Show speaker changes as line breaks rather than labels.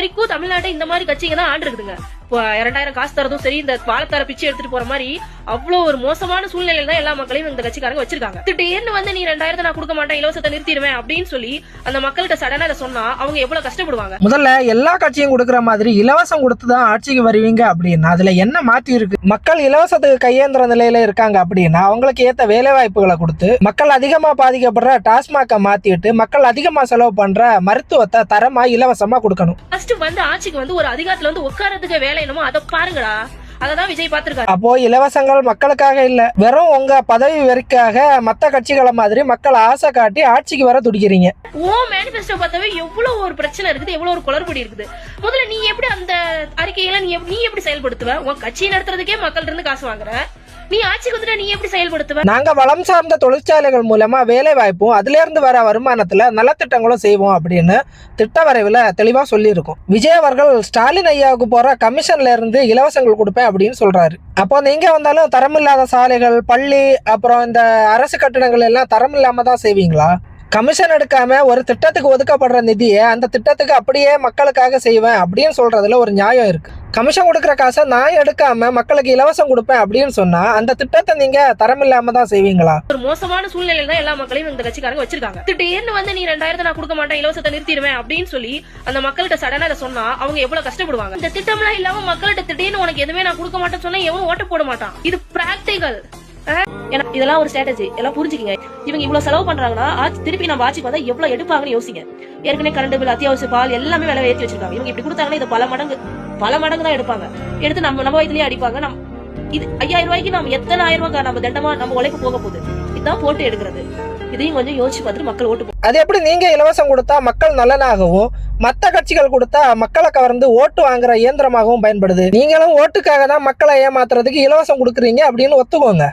வரைக்கும் தமிழ்நாட்டை இந்த மாதிரி கட்சிங்க தான் ஆண்டு இருக்குதுங்க. 2000 காசு தரதும் சரி, இந்த வாழைத்தார பிச்சை எடுத்துட்டு போற மாதிரி அவ்வளவு ஒரு மோசமான சூழ்நிலையில தான் எல்லா மக்களையும் இந்த கட்சிக்காரங்க வச்சிருக்காங்க. திடீர்னு வந்து நீ 2000 நான் கொடுக்க மாட்டேன், இலவசத்தை நிறுத்திடுவேன் அப்படின்னு சொல்லி அந்த மக்கள்கிட்ட சடனா இதை சொன்னா அவங்க எவ்வளவு கஷ்டப்படுவாங்க.
முதல்ல எல்லா கட்சியும் கொடுக்குற மாதிரி இலவசம் கொடுத்துதான் ஆட்சிக்கு வருவீங்க அப்படின்னா அதுல என்ன மாத்தி இருக்கு? மக்கள் இலவசத்துக்கு கையேந்திர நிலையில இருக்காங்க அப்படின்னா அவங்களுக்கு ஏத்த வேலை வாய்ப்புகளை கொடுத்து, மக்கள் அதிகமா பாதிக்கப்படுற டாஸ்மாக மாத்திட்டு மக்கள் அதிகமா செலவு பண்ற மருத்துவத்தை தரமா இலவசமா கொடுக்கணும்.
ஃபர்ஸ்ட் வந்து ஆட்சிக்கு வந்து ஒரு அதிகாரத்துல வந்து உட்காரத்துக்கு வேலை என்னமோ அதை பாருங்கடா. அததான் விஜய் பாத்துருக்காரு.
அப்போ இலவசங்கள் மக்களுக்காக இல்ல, வெறும் உங்க பதவி வெறிக்காக மத்த கட்சிகளை மாதிரி மக்கள் ஆசை காட்டி ஆட்சிக்கு வர துடிக்கிறீங்க.
மேனிபெஸ்டோ பார்த்தாவே எவ்வளவு ஒரு பிரச்சனை இருக்குது, எவ்வளவு ஒரு குளறுபடி இருக்குது. முதல்ல நீ எப்படி அந்த அறிக்கைகளை நீ எப்படி செயல்படுத்துவ? உன் கட்சி நடத்துறதுக்கே மக்கள் இருந்து காசு வாங்குற, நீ ஆட்சிக்கு வந்துட்டா நீ எப்படி செயல்படுத்துவ?
நாங்க வளம் சார்ந்த தொழிற்சாலைகள் மூலமா வேலை வாய்ப்பும் அதுல இருந்து வர வருமானத்துல நலத்திட்டங்களும் செய்வோம் அப்படின்னு திட்ட வரைவுல தெளிவா சொல்லி இருக்கோம். விஜய் அவர்கள் ஸ்டாலின் ஐயாவுக்கு போற கமிஷன்ல இருந்து இலவசங்கள் கொடுப்பேன் அப்படின்னு சொல்றாரு. அப்போ நீங்க வந்தாலும் தரமில்லாத சாலைகள், பள்ளி, அப்புறம் இந்த அரசு கட்டிடங்கள் எல்லாம் தரமில்லாம தான் செய்வீங்களா? கமிஷன் எடுக்காம ஒரு திட்டத்துக்கு ஒதுக்கப்படுற நிதியை அந்த திட்டத்துக்கு அப்படியே மக்களுக்காக செய்வேன் அப்படின்னு சொல்றதுல ஒரு நியாயம் இருக்கு. கமிஷன் கொடுக்குற காசை நான் எடுக்காம மக்களுக்கு இலவசம் கொடுப்பேன் அப்படின்னு சொன்னா அந்த திட்டத்தை நீங்க தரமில்லாம தான் செய்வீங்களா?
ஒரு மோசமான சூழ்நிலையில தான் எல்லா மக்களையும் இந்த கட்சிக்காரங்க வச்சிருக்காங்க. திடீர்னு வந்து நீ 2000 நான் கொடுக்க மாட்டேன், இலவசத்தை நிறுத்திடுவேன் அப்படின்னு சொல்லி அந்த மக்கள்கிட்ட சடனா இதை சொன்னா அவங்க எவ்வளவு கஷ்டப்படுவாங்க. இந்த திட்டம்லாம் இல்லாம மக்கள்கிட்ட திடீர்னு உனக்கு எதுவுமே நான் கொடுக்க மாட்டேன்னு சொன்னா எவனும் ஓட்டு போட மாட்டான். இது பிராக்டிகல். இதெல்லாம் ஒரு ஸ்ட்ராட்டஜி, எல்லாம் புரிஞ்சுக்கீங்க. இவங்க இவ்வளவு செலவு பண்றாங்கன்னா திருப்பி நம்ம ஆட்சிக்கு வந்தா எவ்வளவு எடுப்பாங்கன்னு யோசிங்க. ஏற்கனவே கரண்ட் பில், அத்தியாவசிய பால் எல்லாமே விலை ஏற்றி வச்சிருக்காங்க. இவங்க இப்படி கொடுத்தாங்கன்னா இது பல மடங்கு தான் எடுப்பாங்க. எடுத்து நம்ம வயதுலயே அடிப்பாங்க. இது 5000 ரூபாய்க்கு நம்ம எத்தனை 1000 ரூபாய் நம்ம தண்டமா நம்ம உழைப்பு போக போகுது. இதுதான் போட்டு எடுக்கிறது. இதையும் கொஞ்சம் யோசிச்சு பார்த்துட்டு மக்கள் ஓட்டு.
அது எப்படி நீங்க இலவசம் கொடுத்தா மக்கள் நலனாகவும், மற்ற கட்சிகள் கொடுத்தா மக்களை கவர்ந்து ஓட்டு வாங்குற இயந்திரமாகவும் பயன்படுது? நீங்களும் ஓட்டுக்காக தான் மக்களை ஏமாத்துறதுக்கு இலவசம் கொடுக்குறீங்க அப்படின்னு ஒத்துக்கோங்க.